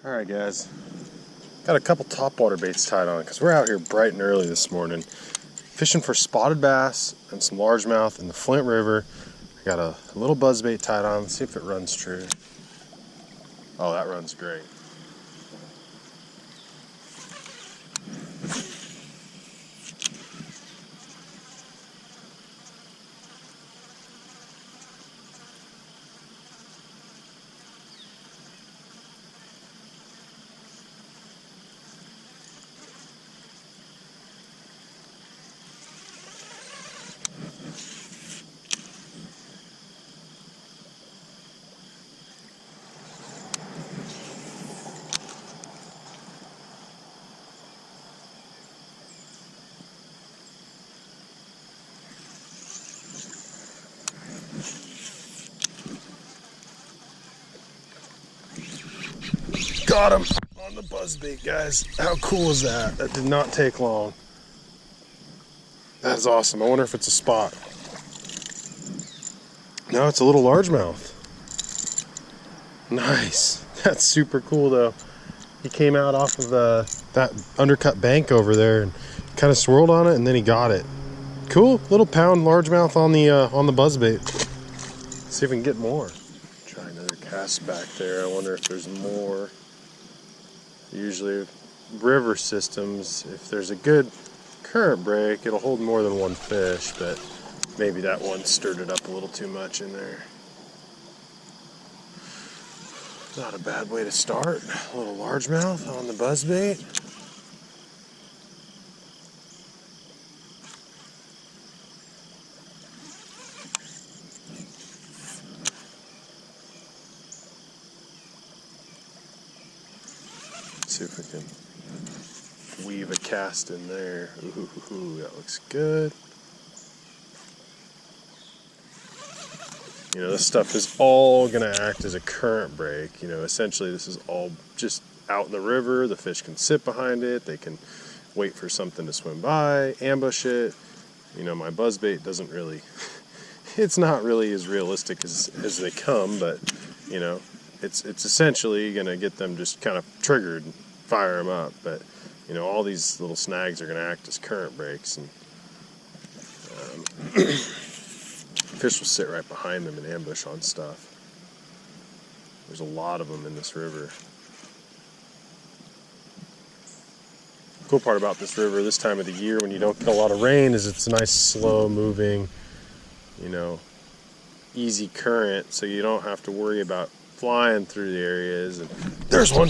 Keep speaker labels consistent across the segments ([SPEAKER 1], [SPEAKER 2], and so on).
[SPEAKER 1] Alright guys, got a couple topwater baits tied on because we're out here bright and early this morning fishing for spotted bass and some largemouth in the Flint River. I got a little buzzbait tied on. Let's see if it runs true. Oh, that runs great. Got him on the buzzbait, guys. How cool is that? That did not take long. That is awesome. I wonder if it's a spot. No, it's a little largemouth. Nice. That's super cool though. He came out off of that undercut bank over there and kind of swirled on it, and then he got it. Cool. Little pound largemouth on the buzzbait. See if we can get more. Try another cast back there. I wonder if there's more. Usually river systems, if there's a good current break, it'll hold more than one fish, but maybe that one stirred it up a little too much in there. Not a bad way to start. A little largemouth on the buzzbait. See if we can weave a cast in there. Ooh, that looks good. You know, this stuff is all going to act as a current break. You know, essentially this is all just out in the river. The fish can sit behind it. They can wait for something to swim by, ambush it. You know, my buzzbait doesn't really, it's not really as realistic as they come, but, you know, it's essentially going to get them just kind of triggered and fire them up. But, you know, all these little snags are going to act as current breaks, and fish will sit right behind them and ambush on stuff. There's a lot of them in this river. Cool part about this river this time of the year when you don't get a lot of rain is it's a nice slow moving, you know, easy current, so you don't have to worry about flying through the areas. And there's one.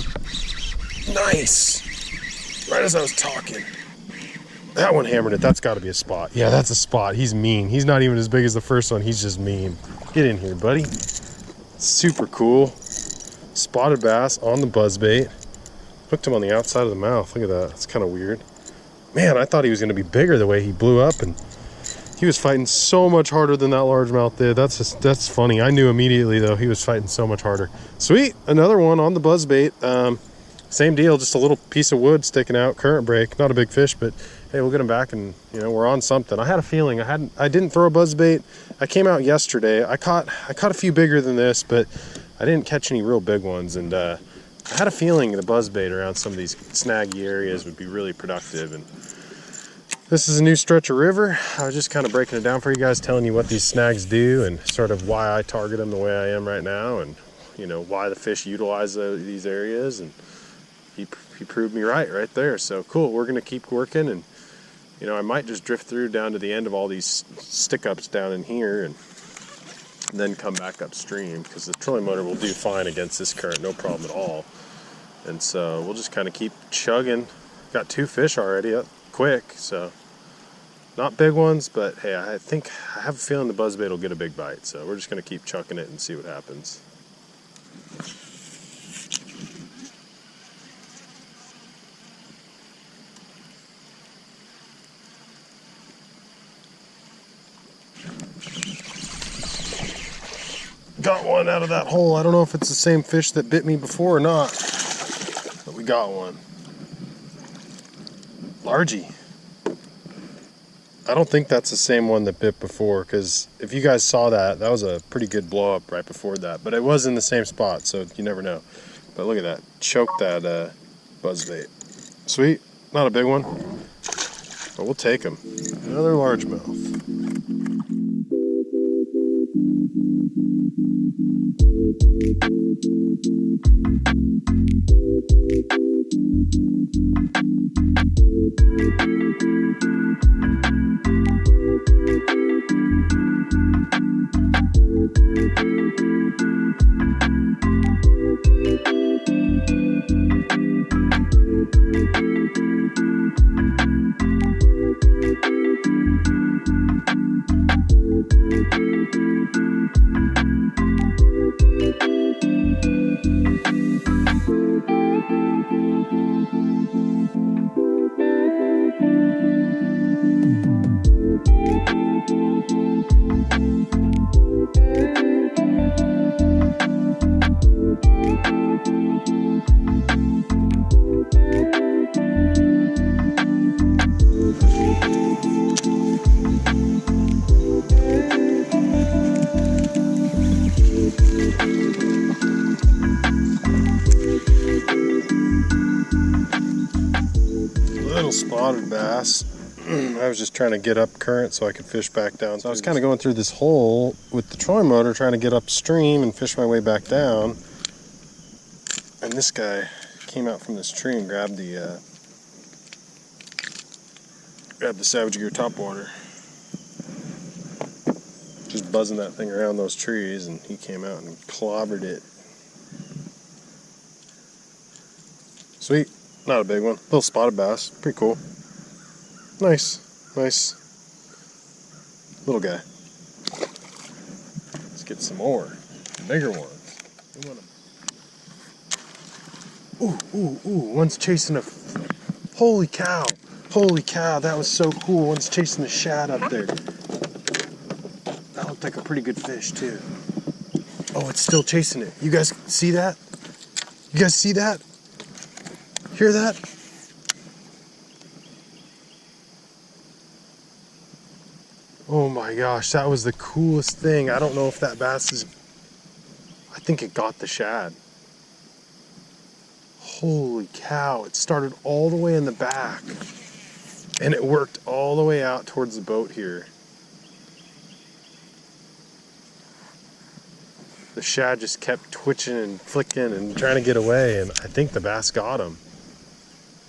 [SPEAKER 1] Nice. Right as I was talking. That one hammered it. That's got to be a spot. Yeah, that's a spot. He's mean. He's not even as big as the first one. He's just mean. Get in here, buddy. Super cool. Spotted bass on the buzzbait. Hooked him on the outside of the mouth. Look at that. It's kind of weird. Man, I thought he was going to be bigger the way he blew up, and he was fighting so much harder than that largemouth did. That's funny. I knew immediately though he was fighting so much harder. Sweet, another one on the buzzbait. Same deal, just a little piece of wood sticking out, current break. Not a big fish, but hey, we'll get him back, and you know, we're on something. I had a feeling I didn't throw a buzzbait. I came out yesterday. I caught a few bigger than this, but I didn't catch any real big ones. And I had a feeling the buzzbait around some of these snaggy areas would be really productive. And this is a new stretch of river. I was just kind of breaking it down for you guys, telling you what these snags do and sort of why I target them the way I am right now, and you know, why the fish utilize these areas. And he proved me right there. So cool. We're gonna keep working, and you know, I might just drift through down to the end of all these stick ups down in here and then come back upstream, because the trolling motor will do fine against this current, no problem at all. And so we'll just kind of keep chugging. Got 2 fish already up quick, so not big ones, but hey, I have a feeling the buzzbait will get a big bite, so we're just going to keep chucking it and see what happens. Got one out of that hole. I don't know if it's the same fish that bit me before or not, but we got one. Largy. I don't think that's the same one that bit before, because if you guys saw that, that was a pretty good blow up right before that, but it was in the same spot, so you never know. But look at that, choked that buzzbait. Sweet, not a big one, but we'll take him. Another largemouth. Spotted bass. I was just trying to get up current so I could fish back down. So I was kind of going through this hole with the trolling motor trying to get upstream and fish my way back down. And this guy came out from this tree and grabbed the Savage Gear Topwater. Just buzzing that thing around those trees, and he came out and clobbered it. Sweet. Not a big one. Little spotted bass. Pretty cool. Nice. Nice. Little guy. Let's get some more. Bigger ones. Ooh, ooh, ooh. One's chasing a... Holy cow. Holy cow. That was so cool. One's chasing a shad up there. That looked like a pretty good fish, too. Oh, it's still chasing it. You guys see that? You guys see that? Hear that? Oh my gosh, that was the coolest thing. I don't know if that bass is... I think it got the shad. Holy cow, it started all the way in the back. And it worked all the way out towards the boat here. The shad just kept twitching and flicking and trying to get away, and I think the bass got him.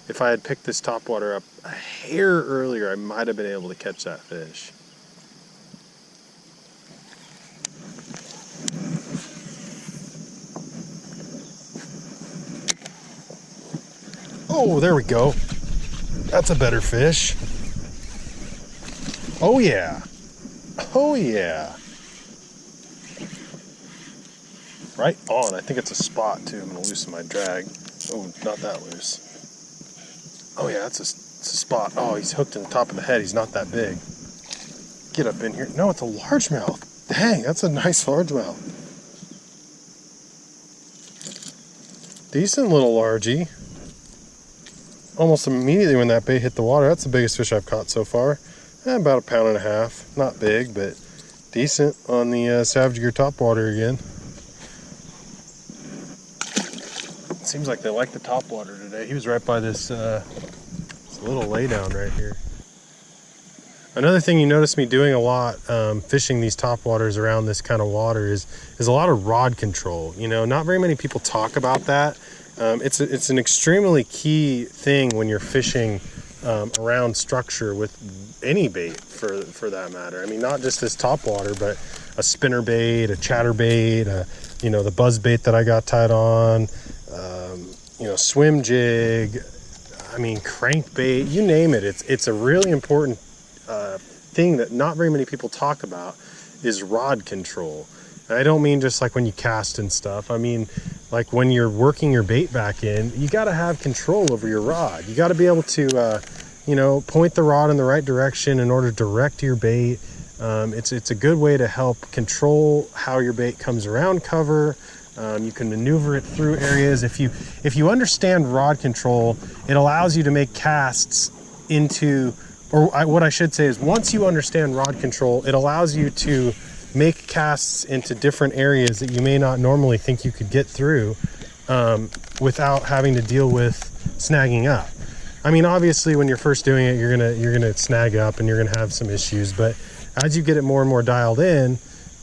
[SPEAKER 1] If I had picked this topwater up a hair earlier, I might have been able to catch that fish. Oh, there we go. That's a better fish. Oh yeah. Oh yeah. Right on. I think it's a spot too. I'm going to loosen my drag. Oh, not that loose. Oh yeah, it's a spot. Oh, he's hooked in the top of the head. He's not that big. Get up in here. No, it's a largemouth. Dang, that's a nice largemouth. Decent little largie. Almost immediately when that bait hit the water, that's the biggest fish I've caught so far. About 1.5 pounds. Not big, but decent on the Savage Gear Topwater again. Seems like they like the topwater today. He was right by this little laydown right here. Another thing you notice me doing a lot fishing these topwaters around this kind of water is a lot of rod control. You know, not very many people talk about that. It's an extremely key thing when you're fishing around structure with any bait for that matter. I mean, not just this topwater, but a spinner bait, a chatter bait, you know, the buzzbait that I got tied on. You know, swim jig, I mean, crankbait, you name it. It's a really important thing that not very many people talk about is rod control. And I don't mean just like when you cast and stuff. I mean, like when you're working your bait back in, you got to have control over your rod. You got to be able to, you know, point the rod in the right direction in order to direct your bait. It's a good way to help control how your bait comes around cover. You can maneuver it through areas. If you understand rod control, it allows you to make casts into, what I should say is, once you understand rod control, it allows you to make casts into different areas that you may not normally think you could get through. without having to deal with snagging up. I mean, obviously when you're first doing it, you're gonna snag up and you're gonna have some issues, but as you get it more and more dialed in,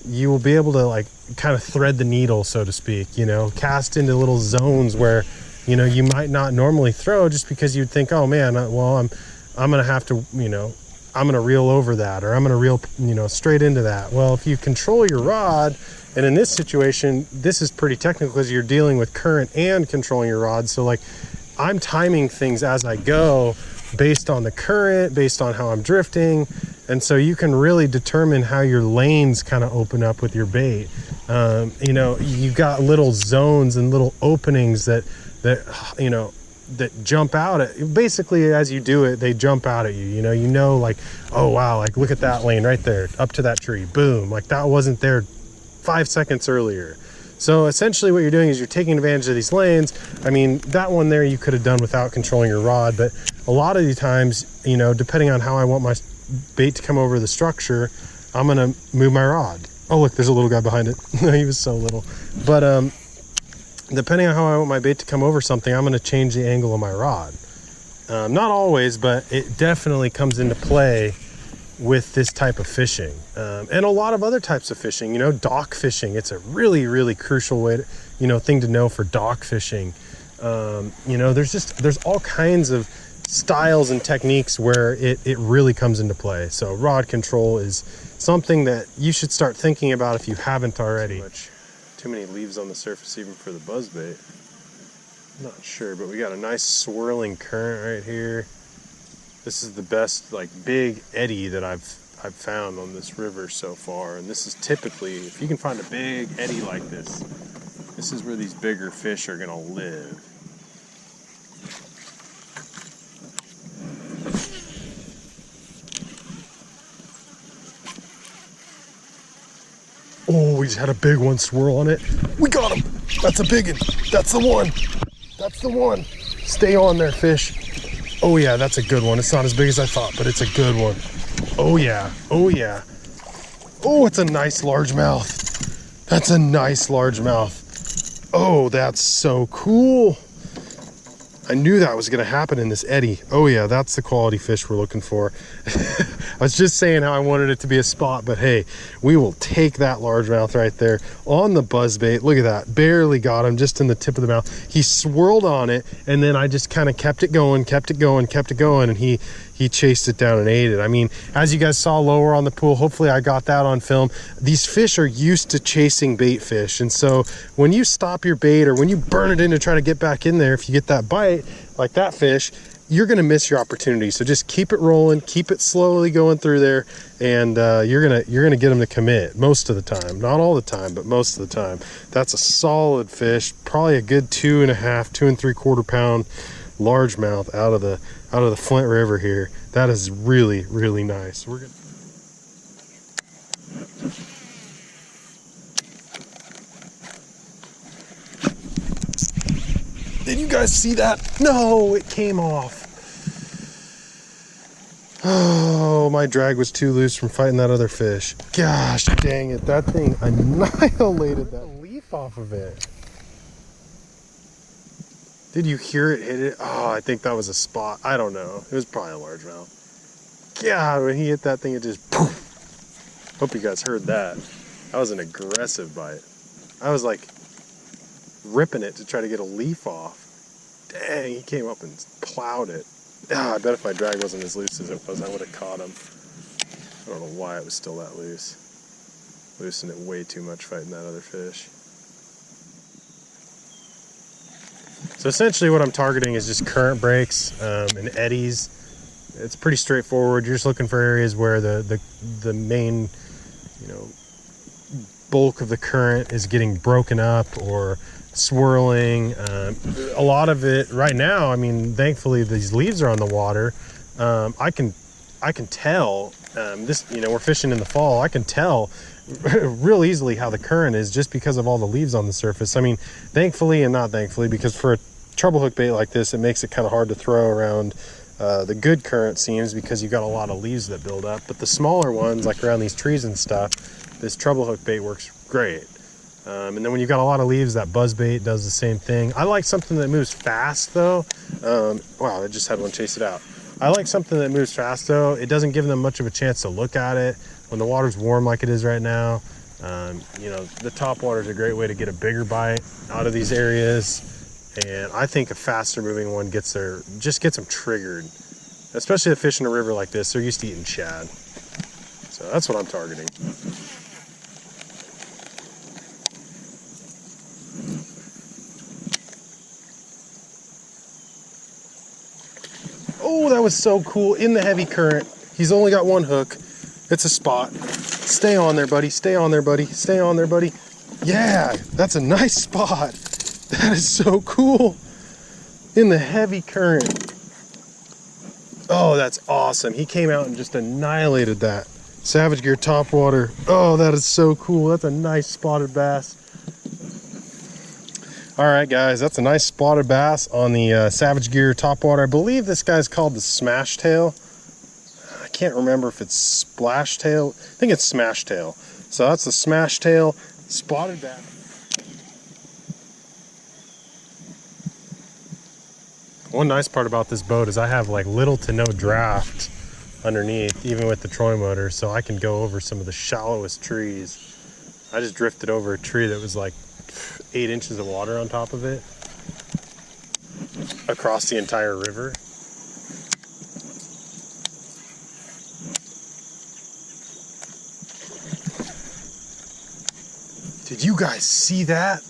[SPEAKER 1] you will be able to like kind of thread the needle, so to speak, you know, cast into little zones where, you know, you might not normally throw, just because you'd think, oh man, well, I'm gonna have to, you know, I'm gonna reel over that, or I'm gonna reel, you know, straight into that. Well, if you control your rod, and in this situation, this is pretty technical because you're dealing with current and controlling your rod. So like, I'm timing things as I go based on the current, based on how I'm drifting. And so you can really determine how your lanes kind of open up with your bait. You know, you've got little zones and little openings that you know, that jump out at, basically as you do it, they jump out at you. You know, like, oh wow, like look at that lane right there, up to that tree, boom, like that wasn't there 5 seconds earlier. So essentially what you're doing is you're taking advantage of these lanes. I mean, that one there you could have done without controlling your rod, but a lot of the times, you know, depending on how I want my bait to come over the structure, I'm gonna move my rod. Oh look, there's a little guy behind it. He was so little. But depending on how I want my bait to come over something, I'm gonna change the angle of my rod. Not always, but it definitely comes into play with this type of fishing, and a lot of other types of fishing. You know, dock fishing, it's a really, really crucial way to, you know, thing to know for dock fishing. You know, there's all kinds of styles and techniques where it really comes into play. So rod control is something that you should start thinking about if you haven't already. Too many leaves on the surface even for the buzzbait. Not sure, but we got a nice swirling current right here. This is the best like big eddy that I've found on this river so far, and this is typically, if you can find a big eddy like this is where these bigger fish are gonna live. Oh, we just had a big one swirl on it. We got him. That's a big one. That's the one. That's the one. Stay on there, fish. Oh yeah, that's a good one. It's not as big as I thought, but it's a good one. Oh yeah, oh yeah. Oh, it's a nice largemouth. That's a nice largemouth. Oh, that's so cool. I knew that was gonna happen in this eddy. Oh yeah, that's the quality fish we're looking for. I was just saying how I wanted it to be a spot, but hey, we will take that largemouth right there on the buzzbait. Look at that, barely got him, just in the tip of the mouth. He swirled on it, and then I just kind of kept it going, and he chased it down and ate it. I mean, as you guys saw lower on the pool, hopefully I got that on film. These fish are used to chasing bait fish, and so when you stop your bait or when you burn it in to try to get back in there, if you get that bite like that fish, you're gonna miss your opportunity. So just keep it rolling, keep it slowly going through there, and you're gonna get them to commit most of the time. Not all the time, but most of the time. That's a solid fish, probably a good 2.5, 2 3/4 pound largemouth out of the Flint River here. That is really, really nice. We're gonna Did you guys see that? No, it came off. Oh, my drag was too loose from fighting that other fish. Gosh dang it, that thing annihilated that leaf off of it. Did you hear it hit it? Oh, I think that was a spot. I don't know. It was probably a largemouth. God, when he hit that thing, it just poof. Hope you guys heard that. That was an aggressive bite. I was like ripping it to try to get a leaf off. Dang, he came up and plowed it. I bet if my drag wasn't as loose as it was, I would have caught him. I don't know why it was still that loose. Loosened it way too much fighting that other fish. So essentially what I'm targeting is just current breaks and eddies. It's pretty straightforward. You're just looking for areas where the main, you know, bulk of the current is getting broken up or swirling. A lot of it right now, I mean, thankfully these leaves are on the water. I can tell this, you know, we're fishing in the fall. I can tell real easily how the current is just because of all the leaves on the surface. I mean, thankfully and not thankfully, because for a treble hook bait like this, it makes it kind of hard to throw around the good current seams because you've got a lot of leaves that build up. But the smaller ones, like around these trees and stuff, this treble hook bait works great. And then when you've got a lot of leaves, that Buzzbait does the same thing. I like something that moves fast though. Wow, I just had one chase it out. I like something that moves fast though. It doesn't give them much of a chance to look at it. When the water's warm like it is right now, you know, the Topwater is a great way to get a bigger bite out of these areas. And I think a faster moving one just gets them triggered. Especially the fish in a river like this, they're used to eating shad. So that's what I'm targeting. Oh, that was so cool. In the heavy current. He's only got one hook. It's a spot. Stay on there, buddy. Stay on there, buddy. Stay on there, buddy. Yeah, that's a nice spot. That is so cool. In the heavy current. Oh, that's awesome. He came out and just annihilated that. Savage Gear Topwater. Oh, that is so cool. That's a nice spotted bass. All right, guys, that's a nice spotted bass on the Savage Gear Topwater. I believe this guy's called the Smash Tail. I can't remember if it's Splash Tail. I think it's Smash Tail. So that's the Smash Tail spotted bass. One nice part about this boat is I have like little to no draft underneath, even with the trolling motor, so I can go over some of the shallowest trees. I just drifted over a tree that was like 8 inches of water on top of it across the entire river. Did you guys see that?